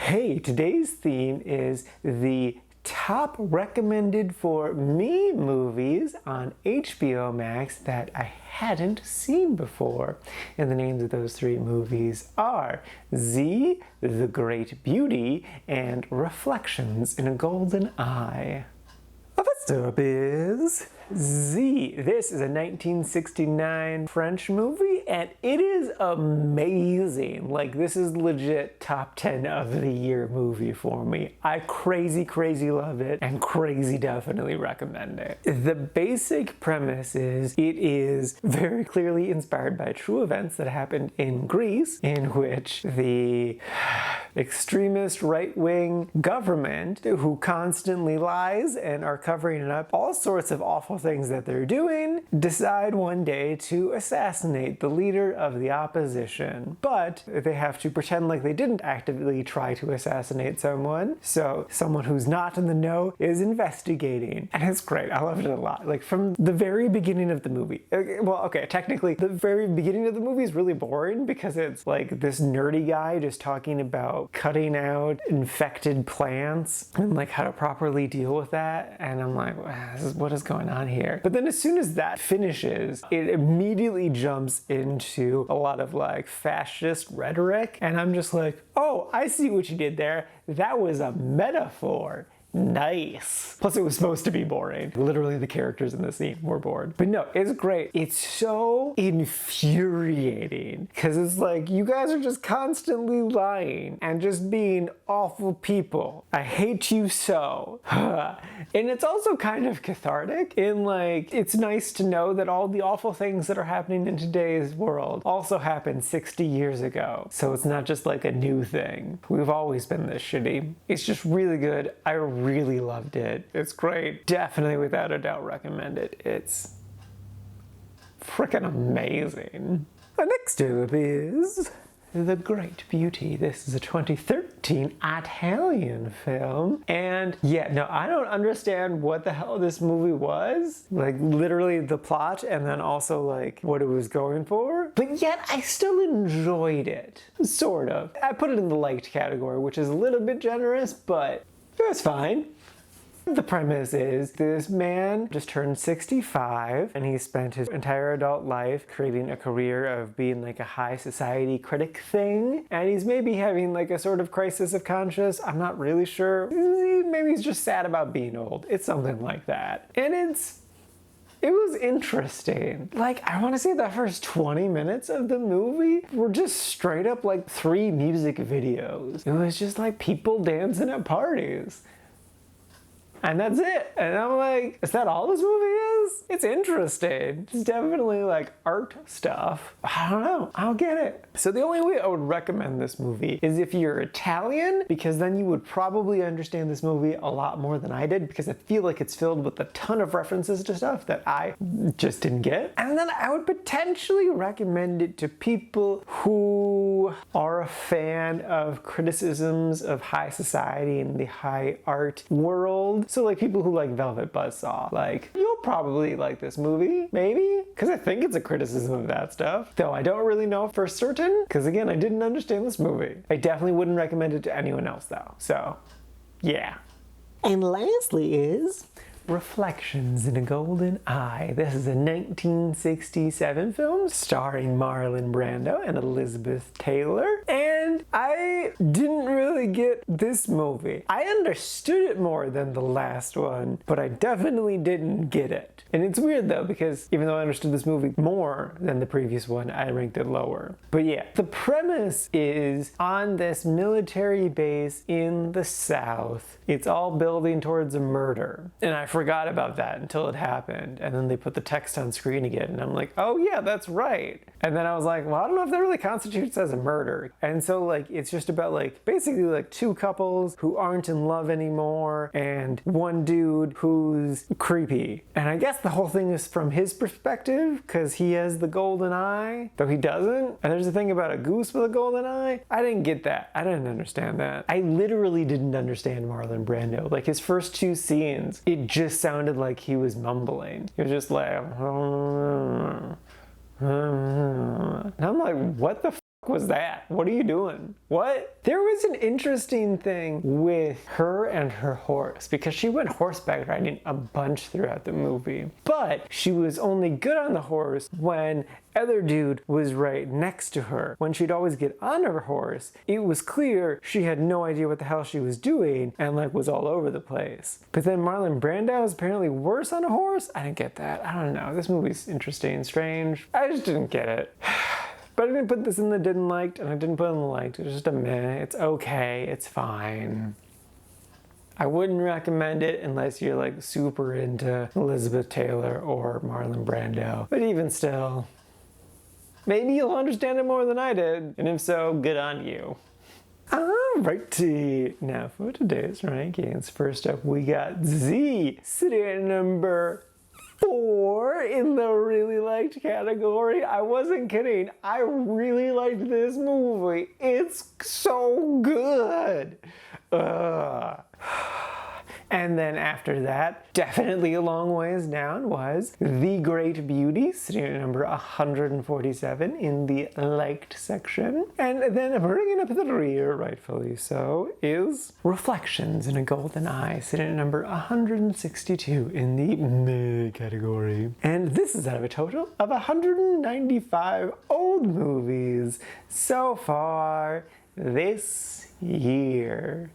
Hey, today's theme is the top recommended for me movies on HBO Max that I hadn't seen before. And the names of those three movies are Z, The Great Beauty, and Reflections in a Golden Eye. First up is Z. This is a 1969 French movie, and it is amazing. Like, this is legit top 10 of the year movie for me. I crazy love it, and crazy definitely recommend it. The basic premise is it is very clearly inspired by true events that happened in Greece, in which the extremist right-wing government, who constantly lies and are covering up all sorts of awful things that they're doing, decide one day to assassinate the leader of the opposition. But they have to pretend like they didn't actively try to assassinate someone, so someone who's not in the know is investigating. And it's great. I loved it a lot. Like, from the very beginning of the movie. Well, okay, technically, the very beginning of the movie is really boring because it's like this nerdy guy just talking about cutting out infected plants and like how to properly deal with that. And I'm like, what is going on here? But then as soon as that finishes, it immediately jumps into a lot of like fascist rhetoric. And I'm just like, oh, I see what you did there. That was a metaphor. Nice. Plus, it was supposed to be boring. Literally, the characters in the scene were bored. But no, it's great. It's so infuriating because it's like, you guys are just constantly lying and just being awful people. I hate you so. And it's also kind of cathartic in like, it's nice to know that all the awful things that are happening in today's world also happened 60 years ago. So it's not just like a new thing. We've always been this shitty. It's just really good. I really loved it. It's great. Definitely, without a doubt, recommend it. It's freaking amazing. The next up is The Great Beauty. This is a 2013 Italian film. And yeah, no, I don't understand what the hell this movie was. Like, literally the plot and then also like what it was going for. But yet I still enjoyed it. Sort of. I put it in the liked category, which is a little bit generous, but it was fine. The premise is this man just turned 65 and he spent his entire adult life creating a career of being like a high society critic thing. And he's maybe having like a sort of crisis of conscience. I'm not really sure. Maybe he's just sad about being old. It's something like that. And it was interesting. Like, I want to say the first 20 minutes of the movie were just straight up like 3 music videos. It was just like people dancing at parties. And that's it. And I'm like, is that all this movie is? It's interesting. It's definitely like art stuff. I don't know. I'll get it. So the only way I would recommend this movie is if you're Italian, because then you would probably understand this movie a lot more than I did, because I feel like it's filled with a ton of references to stuff that I just didn't get. And then I would potentially recommend it to people who are a fan of criticisms of high society and the high art world. So like people who like Velvet Buzzsaw, like, you'll probably like this movie, maybe? Because I think it's a criticism of that stuff. Though I don't really know for certain, because again, I didn't understand this movie. I definitely wouldn't recommend it to anyone else though. So, yeah. And lastly is Reflections in a Golden Eye. This is a 1967 film starring Marlon Brando and Elizabeth Taylor. And I didn't really get this movie. I understood it more than the last one, but I definitely didn't get it. And it's weird though, because even though I understood this movie more than the previous one, I ranked it lower. But yeah, the premise is on this military base in the South. It's all building towards a murder. And I forgot about that until it happened. And then they put the text on screen again. And I'm like, oh yeah, that's right. And then I was like, well, I don't know if that really constitutes as a murder. And so like, it's just about like, basically like 2 couples who aren't in love anymore and one dude who's creepy. And I guess the whole thing is from his perspective because he has the golden eye, though he doesn't. And there's a thing about a goose with a golden eye. I didn't get that. I didn't understand that. I literally didn't understand Marlon Brando. Like, his first 2 scenes, it just sounded like he was mumbling. He was just like, and I'm like, what the f fuck was that? What are you doing? What? There was an interesting thing with her and her horse because she went horseback riding a bunch throughout the movie. But she was only good on the horse when other dude was right next to her. When she'd always get on her horse, it was clear she had no idea what the hell she was doing and like was all over the place. But then Marlon Brando is apparently worse on a horse? I didn't get that. I don't know. This movie's interesting and strange. I just didn't get it. But I didn't put this in the didn't liked and I didn't put in the liked. It was just a meh. It's okay. It's fine. I wouldn't recommend it unless you're like super into Elizabeth Taylor or Marlon Brando. But even still, maybe you'll understand it more than I did. And if so, good on you. Alrighty. Now for today's rankings. First up, we got Z sitting at number 4 in the really liked category. I wasn't kidding. I really liked this movie. It's so good. And then after that, definitely a long ways down, was The Great Beauty, sitting at number 147 in the liked section. And then bringing up the rear, rightfully so, is Reflections in a Golden Eye, sitting at number 162 in the meh category. And this is out of a total of 195 old movies so far this year.